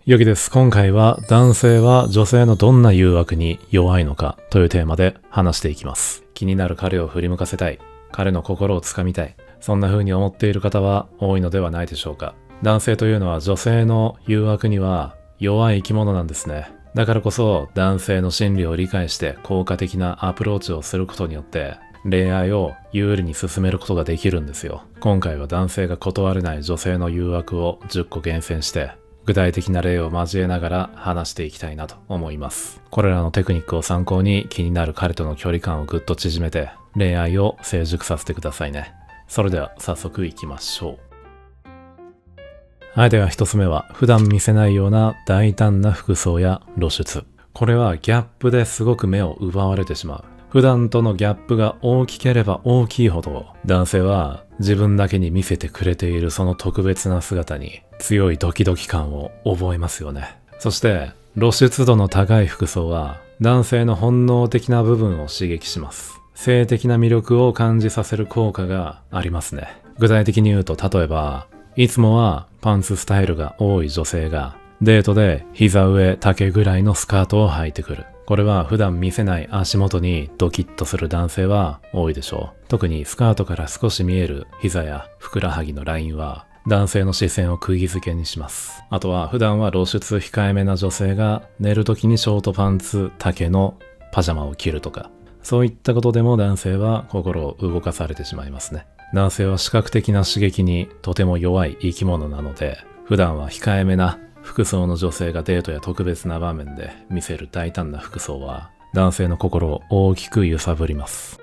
ゆきです。今回は男性は女性のどんな誘惑に弱いのかというテーマで話していきます。気になる彼を振り向かせたい。彼の心をつかみたい。そんな風に思っている方は多いのではないでしょうか。男性というのは女性の誘惑には弱い生き物なんですね。だからこそ男性の心理を理解して効果的なアプローチをすることによって恋愛を有利に進めることができるんですよ。今回は男性が断れない女性の誘惑を10個厳選して具体的な例を交えながら話していきたいなと思います。これらのテクニックを参考に気になる彼との距離感をぐっと縮めて恋愛を成熟させてくださいね。それでは早速いきましょう。はい、では一つ目は普段見せないような大胆な服装や露出。これはギャップですごく目を奪われてしまう。普段とのギャップが大きければ大きいほど男性は自分だけに見せてくれているその特別な姿に強いドキドキ感を覚えますよね。そして露出度の高い服装は男性の本能的な部分を刺激します。性的な魅力を感じさせる効果がありますね。具体的に言うと、例えばいつもはパンツスタイルが多い女性がデートで膝上丈ぐらいのスカートを履いてくる。これは普段見せない足元にドキッとする男性は多いでしょう。特にスカートから少し見える膝やふくらはぎのラインは男性の視線を釘付けにします。あとは普段は露出控えめな女性が寝るときにショートパンツ丈のパジャマを着るとか、そういったことでも男性は心を動かされてしまいますね。男性は視覚的な刺激にとても弱い生き物なので、普段は控えめな服装の女性がデートや特別な場面で見せる大胆な服装は男性の心を大きく揺さぶります。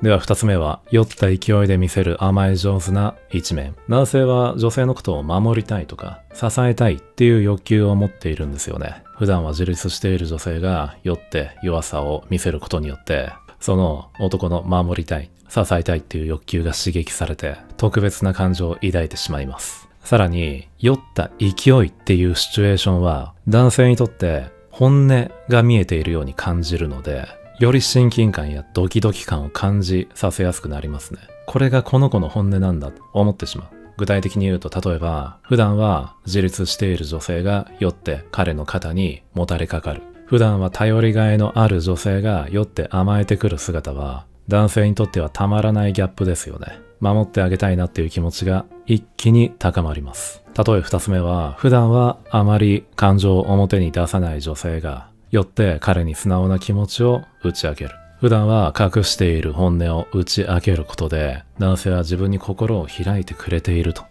では二つ目は酔った勢いで見せる甘え上手な一面。男性は女性のことを守りたいとか支えたいっていう欲求を持っているんですよね。普段は自立している女性が酔って弱さを見せることによってその男の守りたい支えたいっていう欲求が刺激されて特別な感情を抱いてしまいます。さらに酔った勢いっていうシチュエーションは男性にとって本音が見えているように感じるので、より親近感やドキドキ感を感じさせやすくなりますね。これがこの子の本音なんだと思ってしまう。具体的に言うと、例えば普段は自立している女性が酔って彼の肩にもたれかかる。普段は頼りがいのある女性が酔って甘えてくる姿は男性にとってはたまらないギャップですよね。守ってあげたいなっていう気持ちが一気に高まります。例え二つ目は、普段はあまり感情を表に出さない女性がよって彼に素直な気持ちを打ち明ける。普段は隠している本音を打ち明けることで男性は自分に心を開いてくれていると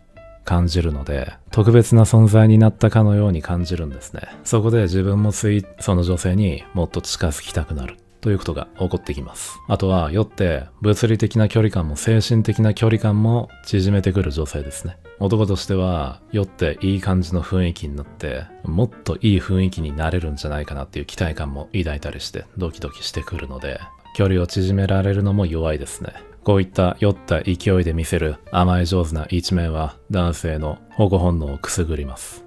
感じるので、特別な存在になったかのように感じるんですね。そこで自分もその女性にもっと近づきたくなるということが起こってきます。あとは酔って物理的な距離感も精神的な距離感も縮めてくる女性ですね。男としては酔っていい感じの雰囲気になってもっといい雰囲気になれるんじゃないかなっていう期待感も抱いたりしてドキドキしてくるので、距離を縮められるのも弱いですね。こういった酔った勢いで見せる甘え上手な一面は男性の保護本能をくすぐります。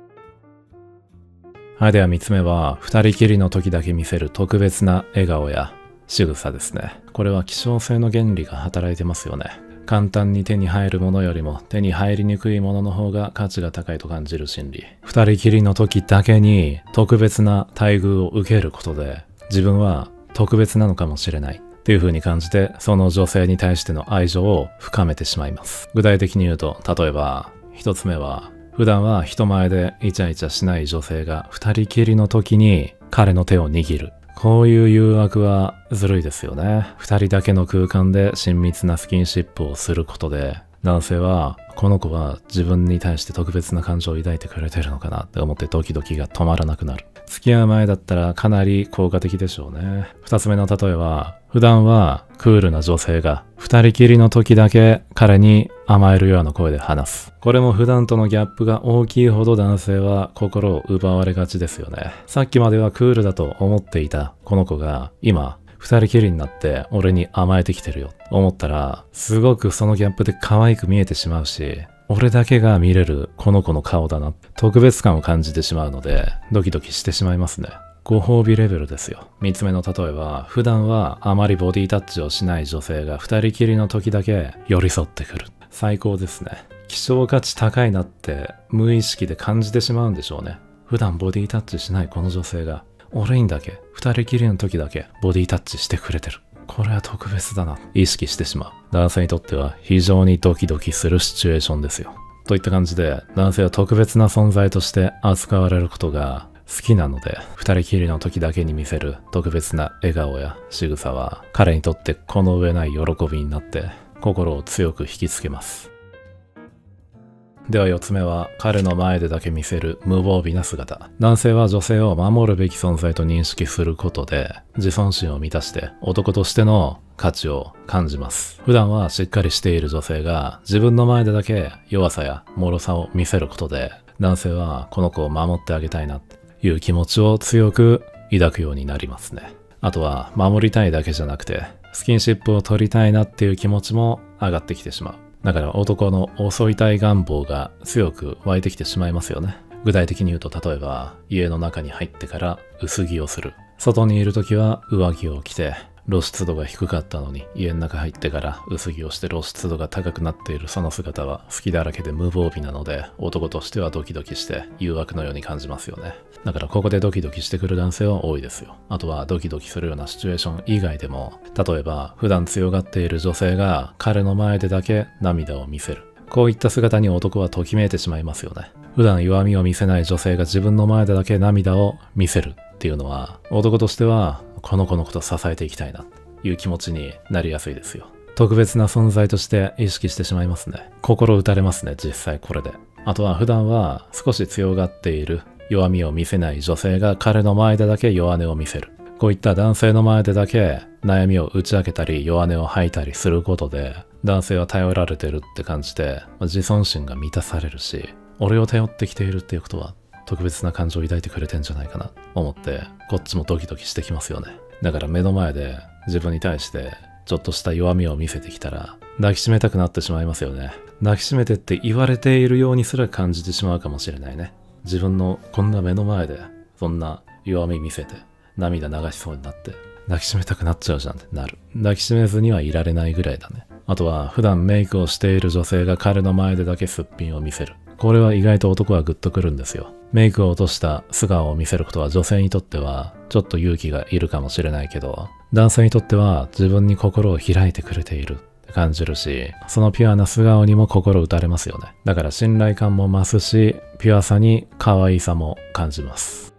はい、では三つ目は二人きりの時だけ見せる特別な笑顔や仕草ですね。これは希少性の原理が働いてますよね。簡単に手に入るものよりも手に入りにくいものの方が価値が高いと感じる心理。二人きりの時だけに特別な待遇を受けることで自分は特別なのかもしれないっていう風に感じて、その女性に対しての愛情を深めてしまいます。具体的に言うと、例えば一つ目は普段は人前でイチャイチャしない女性が二人きりの時に彼の手を握る。こういう誘惑はずるいですよね。二人だけの空間で親密なスキンシップをすることで男性はこの子は自分に対して特別な感情を抱いてくれてるのかなって思ってドキドキが止まらなくなる。付き合う前だったらかなり効果的でしょうね。二つ目の例えは、普段はクールな女性が二人きりの時だけ彼に甘えるような声で話す。これも普段とのギャップが大きいほど男性は心を奪われがちですよね。さっきまではクールだと思っていたこの子が今二人きりになって俺に甘えてきてるよ思ったら、すごくそのギャップで可愛く見えてしまうし、俺だけが見れるこの子の顔だな、特別感を感じてしまうのでドキドキしてしまいますね。ご褒美レベルですよ。三つ目の例えは、普段はあまりボディタッチをしない女性が二人きりの時だけ寄り添ってくる。最高ですね。希少価値高いなって無意識で感じてしまうんでしょうね。普段ボディタッチしないこの女性が、俺にだけ、二人きりの時だけボディタッチしてくれてる。これは特別だな。意識してしまう。男性にとっては非常にドキドキするシチュエーションですよ。といった感じで、男性は特別な存在として扱われることが好きなので、二人きりの時だけに見せる特別な笑顔や仕草は、彼にとってこの上ない喜びになって、心を強く引きつけます。では4つ目は、彼の前でだけ見せる無防備な姿。男性は女性を守るべき存在と認識することで、自尊心を満たして男としての価値を感じます。普段はしっかりしている女性が自分の前でだけ弱さや脆さを見せることで、男性はこの子を守ってあげたいなっていう気持ちを強く抱くようになりますね。あとは守りたいだけじゃなくて、スキンシップを取りたいなっていう気持ちも上がってきてしまう。だから男の襲いたい願望が強く湧いてきてしまいますよね。具体的に言うと、例えば家の中に入ってから薄着をする。外にいるときは上着を着て、露出度が低かったのに家の中入ってから薄着をして露出度が高くなっているその姿は好きだらけで無防備なので、男としてはドキドキして誘惑のように感じますよね。だからここでドキドキしてくる男性は多いですよ。あとはドキドキするようなシチュエーション以外でも、例えば普段強がっている女性が彼の前でだけ涙を見せる。こういった姿に男はときめいてしまいますよね。普段弱みを見せない女性が自分の前でだけ涙を見せるっていうのは、男としてはこの子のことを支えていきたいなっていう気持ちになりやすいですよ。特別な存在として意識してしまいますね。心打たれますね、実際これで。あとは普段は少し強がっている弱みを見せない女性が彼の前でだけ弱音を見せる。こういった男性の前でだけ悩みを打ち明けたり弱音を吐いたりすることで、男性は頼られてるって感じて自尊心が満たされるし、俺を頼ってきているっていうことは特別な感情を抱いてくれてんじゃないかなと思って、こっちもドキドキしてきますよね。だから目の前で自分に対してちょっとした弱みを見せてきたら抱きしめたくなってしまいますよね。抱きしめてって言われているようにすら感じてしまうかもしれないね。自分のこんな目の前でそんな弱み見せて涙流しそうになって抱きしめたくなっちゃうじゃんってなる。抱きしめずにはいられないぐらいだね。あとは普段メイクをしている女性が彼の前でだけすっぴんを見せる。これは意外と男はグッとくるんですよ。メイクを落とした素顔を見せることは女性にとってはちょっと勇気がいるかもしれないけど、男性にとっては自分に心を開いてくれているって感じるし、そのピュアな素顔にも心打たれますよね。だから信頼感も増すし、ピュアさに可愛さも感じます。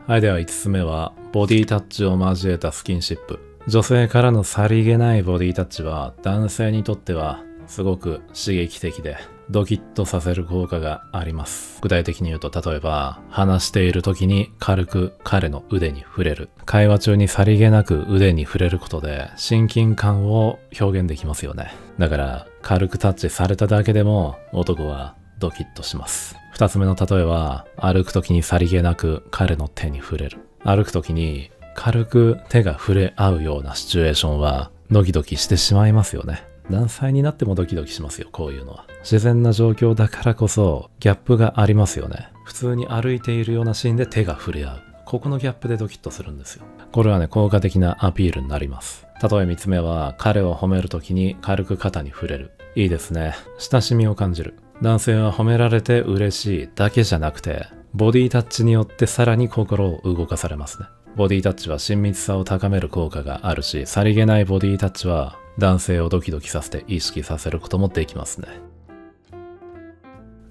はい、では5つ目はボディタッチを交えたスキンシップ。女性からのさりげないボディタッチは男性にとってはすごく刺激的でドキッとさせる効果があります。具体的に言うと、例えば話している時に軽く彼の腕に触れる。会話中にさりげなく腕に触れることで親近感を表現できますよね。だから軽くタッチされただけでも男はドキッとします。2つ目の例えは、歩く時にさりげなく彼の手に触れる。歩く時に軽く手が触れ合うようなシチュエーションはドキドキしてしまいますよね。何歳になってもドキドキしますよ、こういうのは。自然な状況だからこそギャップがありますよね。普通に歩いているようなシーンで手が触れ合う。ここのギャップでドキッとするんですよ。これはね、効果的なアピールになります。例え3つ目は、彼を褒めるときに軽く肩に触れる。いいですね。親しみを感じる。男性は褒められて嬉しいだけじゃなくて、ボディタッチによってさらに心を動かされますね。ボディタッチは親密さを高める効果があるし、さりげないボディタッチは男性をドキドキさせて意識させることもできますね。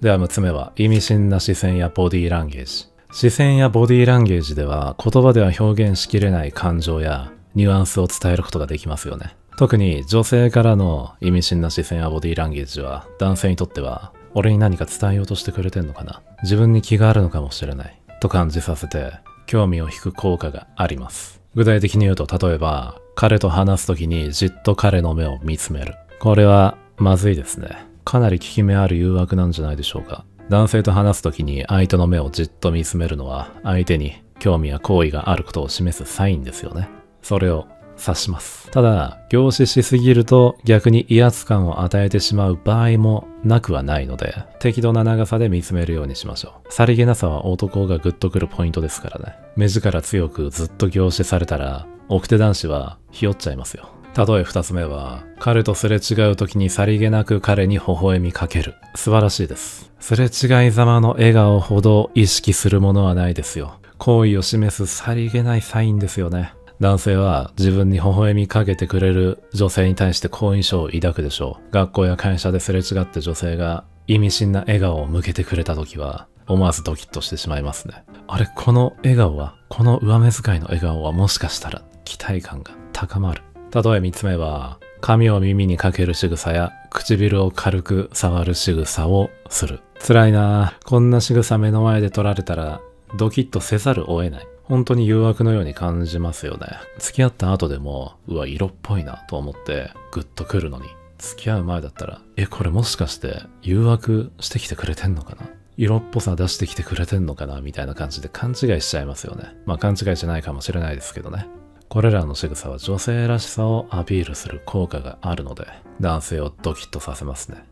では6つ目は、意味深な視線やボディーランゲージ。視線やボディーランゲージでは言葉では表現しきれない感情やニュアンスを伝えることができますよね。特に女性からの意味深な視線やボディーランゲージは男性にとっては、俺に何か伝えようとしてくれてんのかな、自分に気があるのかもしれないと感じさせて興味を引く効果があります。具体的に言うと、例えば彼と話すときにじっと彼の目を見つめる。これはまずいですね。かなり効き目ある誘惑なんじゃないでしょうか。男性と話すときに相手の目をじっと見つめるのは、相手に興味や好意があることを示すサインですよね。それを指します。ただ、凝視しすぎると逆に威圧感を与えてしまう場合もなくはないので、適度な長さで見つめるようにしましょう。さりげなさは男がグッとくるポイントですからね。目力強くずっと凝視されたら、奥手男子はひよっちゃいますよ。例え二つ目は、彼とすれ違う時にさりげなく彼に微笑みかける。素晴らしいです。すれ違いざまの笑顔ほど意識するものはないですよ。好意を示すさりげないサインですよね。男性は自分に微笑みかけてくれる女性に対して好印象を抱くでしょう。学校や会社ですれ違って女性が意味深な笑顔を向けてくれた時は思わずドキッとしてしまいますね。あれ、この笑顔は、この上目遣いの笑顔はもしかしたら期待感が高まる。例え三つ目は、髪を耳にかける仕草や唇を軽く触る仕草をする。辛いなぁ。こんな仕草目の前で撮られたらドキッとせざるを得ない。本当に誘惑のように感じますよね。付き合った後でも、うわ、色っぽいなと思ってグッとくるのに、付き合う前だったら、これもしかして誘惑してきてくれてんのかな、色っぽさ出してきてくれてんのかなみたいな感じで勘違いしちゃいますよね。まあ勘違いじゃないかもしれないですけどね。これらの仕草は女性らしさをアピールする効果があるので、男性をドキッとさせますね。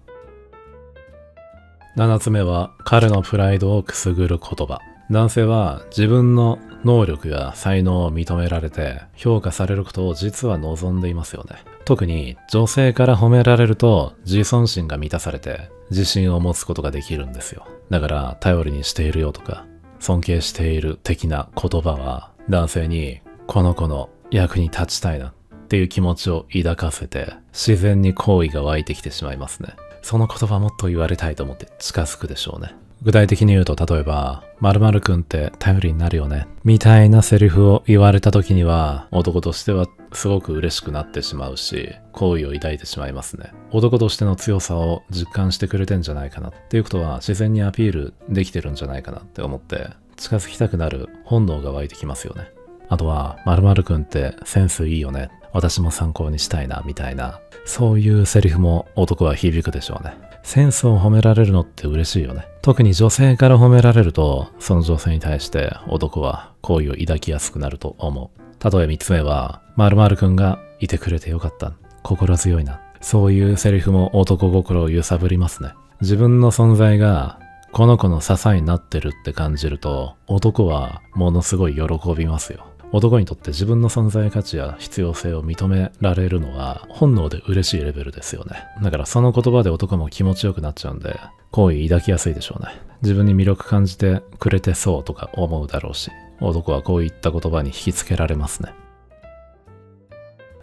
7つ目は、彼のプライドをくすぐる言葉。男性は自分の能力や才能を認められて評価されることを実は望んでいますよね。特に女性から褒められると自尊心が満たされて自信を持つことができるんですよ。だから頼りにしているよとか尊敬している的な言葉は男性にこの子の役に立ちたいなっていう気持ちを抱かせて自然に好意が湧いてきてしまいますね。その言葉もっと言われたいと思って近づくでしょうね。具体的に言うと、例えば〇〇くんって頼りになるよねみたいなセリフを言われた時には男としてはすごく嬉しくなってしまうし好意を抱いてしまいますね。男としての強さを実感してくれてんじゃないかなっていうことは自然にアピールできてるんじゃないかなって思って近づきたくなる本能が湧いてきますよね。あとは〇〇くんってセンスいいよね、私も参考にしたいなみたいな、そういうセリフも男は響くでしょうね。センスを褒められるのって嬉しいよね。特に女性から褒められると、その女性に対して男は好意を抱きやすくなると思う。例え3つ目は、〇〇くんがいてくれてよかった。心強いな。そういうセリフも男心を揺さぶりますね。自分の存在がこの子の支えになってるって感じると、男はものすごい喜びますよ。男にとって自分の存在価値や必要性を認められるのは本能で嬉しいレベルですよね。だからその言葉で男も気持ちよくなっちゃうんで、好意抱きやすいでしょうね。自分に魅力感じてくれてそうとか思うだろうし、男はこういった言葉に引きつけられますね。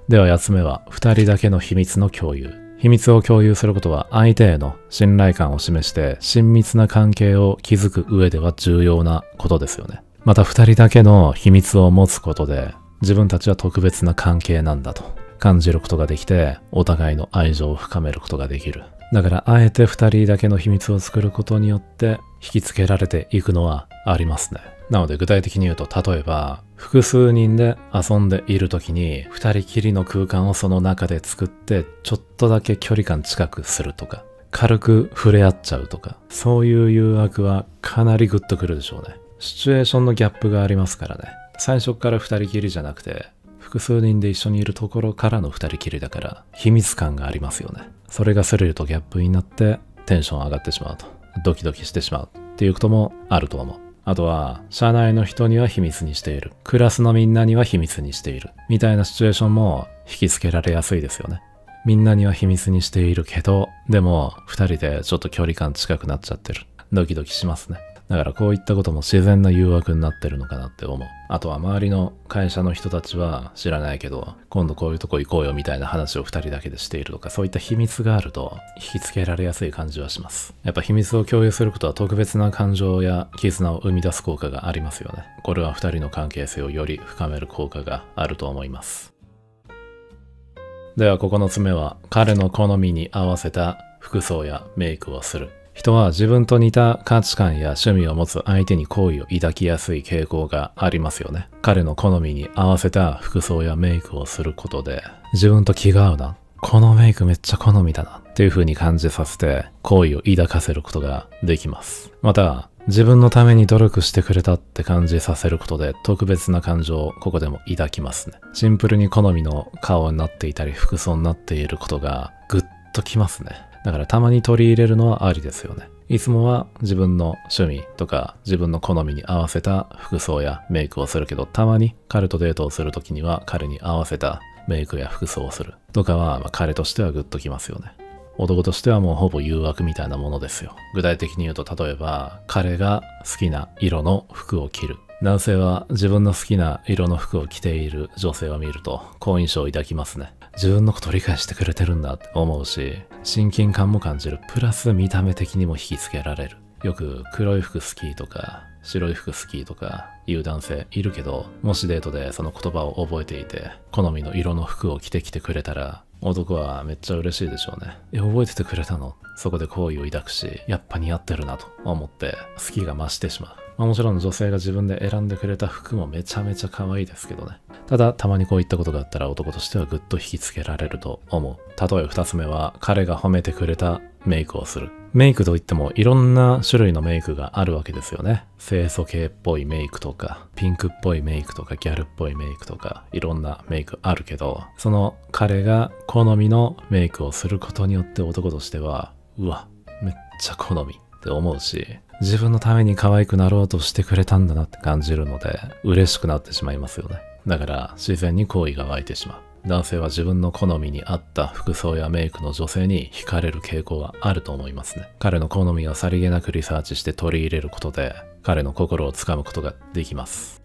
では8つ目は、2人だけの秘密の共有。秘密を共有することは相手への信頼感を示して親密な関係を築く上では重要なことですよね。また2人だけの秘密を持つことで自分たちは特別な関係なんだと感じることができて、お互いの愛情を深めることができる。だからあえて2人だけの秘密を作ることによって引きつけられていくのはありますね。なので具体的に言うと、例えば複数人で遊んでいる時に2人きりの空間をその中で作ってちょっとだけ距離感近くするとか、軽く触れ合っちゃうとか、そういう誘惑はかなりグッとくるでしょうね。シチュエーションのギャップがありますからね。最初から2人きりじゃなくて複数人で一緒にいるところからの2人きりだから秘密感がありますよね。それがスリルとギャップになってテンション上がってしまうと、ドキドキしてしまうっていうこともあると思う。あとは社内の人には秘密にしている、クラスのみんなには秘密にしているみたいなシチュエーションも引きつけられやすいですよね。みんなには秘密にしているけど、でも2人でちょっと距離感近くなっちゃってる、ドキドキしますね。だからこういったことも自然な誘惑になってるのかなって思う。あとは周りの会社の人たちは知らないけど、今度こういうとこ行こうよみたいな話を2人だけでしているとか、そういった秘密があると引きつけられやすい感じはします。やっぱ秘密を共有することは特別な感情や絆を生み出す効果がありますよね。これは2人の関係性をより深める効果があると思います。では9つ目は、彼の好みに合わせた服装やメイクをする。人は自分と似た価値観や趣味を持つ相手に好意を抱きやすい傾向がありますよね。彼の好みに合わせた服装やメイクをすることで、自分と気が合うな、このメイクめっちゃ好みだなっていう風に感じさせて好意を抱かせることができます。また自分のために努力してくれたって感じさせることで特別な感情をここでも抱きますね。シンプルに好みの顔になっていたり服装になっていることがグッときますね。だからたまに取り入れるのはありですよね。いつもは自分の趣味とか自分の好みに合わせた服装やメイクをするけど、たまに彼とデートをするときには彼に合わせたメイクや服装をするとかは、彼としてはグッときますよね。男としてはもうほぼ誘惑みたいなものですよ。具体的に言うと、例えば彼が好きな色の服を着る。男性は自分の好きな色の服を着ている女性を見ると好印象を抱きますね。自分のことを理解してくれてるんだって思うし、親近感も感じる。プラス見た目的にも引きつけられる。よく黒い服好きとか白い服好きとか言う男性いるけど、もしデートでその言葉を覚えていて好みの色の服を着てきてくれたら、男はめっちゃ嬉しいでしょうね。覚えててくれたの？そこで好意を抱くし、やっぱ似合ってるなと思って好きが増してしまう。もちろん女性が自分で選んでくれた服もめちゃめちゃ可愛いですけどね。ただたまにこういったことがあったら男としてはぐっと引きつけられると思う。例え二つ目は、彼が褒めてくれたメイクをする。メイクといってもいろんな種類のメイクがあるわけですよね。清楚系っぽいメイクとか、ピンクっぽいメイクとか、ギャルっぽいメイクとか、いろんなメイクあるけど、その彼が好みのメイクをすることによって男としては、うわ、めっちゃ好みって思うし、自分のために可愛くなろうとしてくれたんだなって感じるので、嬉しくなってしまいますよね。だから自然に好意が湧いてしまう。男性は自分の好みに合った服装やメイクの女性に惹かれる傾向はあると思いますね。彼の好みをさりげなくリサーチして取り入れることで、彼の心をつかむことができます。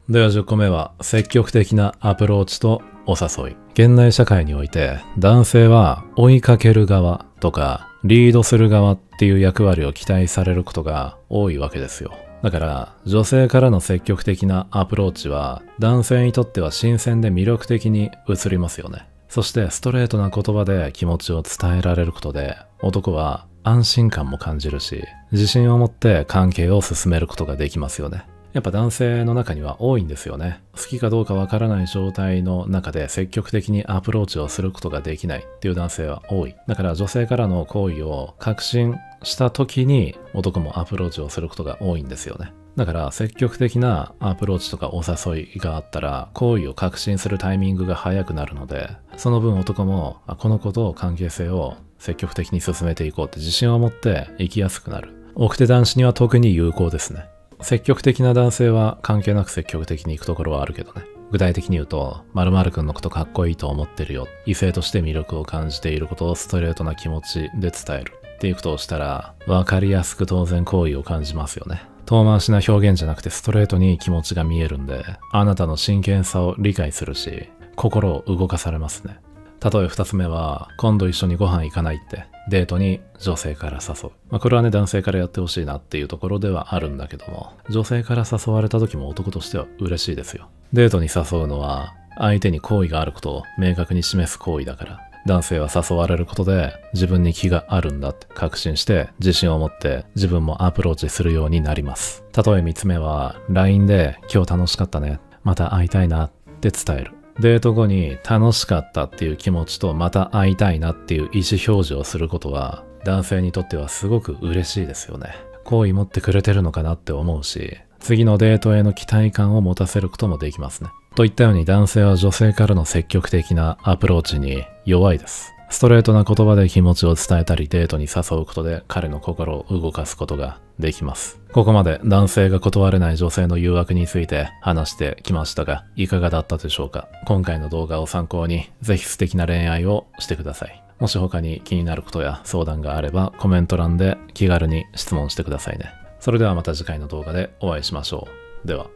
では10個目は、積極的なアプローチとお誘い。現代社会において、男性は追いかける側とかリードする側っていう役割を期待されることが多いわけですよ。だから女性からの積極的なアプローチは男性にとっては新鮮で魅力的に映りますよね。そしてストレートな言葉で気持ちを伝えられることで、男は安心感も感じるし、自信を持って関係を進めることができますよね。やっぱ男性の中には多いんですよね。好きかどうかわからない状態の中で積極的にアプローチをすることができないっていう男性は多い。だから女性からの好意を確信した時に男もアプローチをすることが多いんですよね。だから積極的なアプローチとかお誘いがあったら好意を確信するタイミングが早くなるので、その分男もこのことを関係性を積極的に進めていこうって自信を持って生きやすくなる。奥手男子には特に有効ですね。積極的な男性は関係なく積極的に行くところはあるけどね。具体的に言うと、〇〇くんのことかっこいいと思ってるよ。異性として魅力を感じていることをストレートな気持ちで伝える。っていうことをしたら、わかりやすく当然好意を感じますよね。遠回しな表現じゃなくてストレートに気持ちが見えるんで、あなたの真剣さを理解するし、心を動かされますね。例え二つ目は、今度一緒にご飯行かないってデートに女性から誘う。これはね、男性からやってほしいなっていうところではあるんだけども、女性から誘われた時も男としては嬉しいですよ。デートに誘うのは相手に好意があることを明確に示す行為だから、男性は誘われることで自分に気があるんだって確信して自信を持って自分もアプローチするようになります。例え三つ目は LINE で今日楽しかったね、また会いたいなって伝える。デート後に楽しかったっていう気持ちとまた会いたいなっていう意思表示をすることは男性にとってはすごく嬉しいですよね。好意持ってくれてるのかなって思うし、次のデートへの期待感を持たせることもできますね。といったように男性は女性からの積極的なアプローチに弱いです。ストレートな言葉で気持ちを伝えたりデートに誘うことで彼の心を動かすことができます。ここまで男性が断れない女性の誘惑について話してきましたが、いかがだったでしょうか。今回の動画を参考にぜひ素敵な恋愛をしてください。もし他に気になることや相談があればコメント欄で気軽に質問してくださいね。それではまた次回の動画でお会いしましょう。では。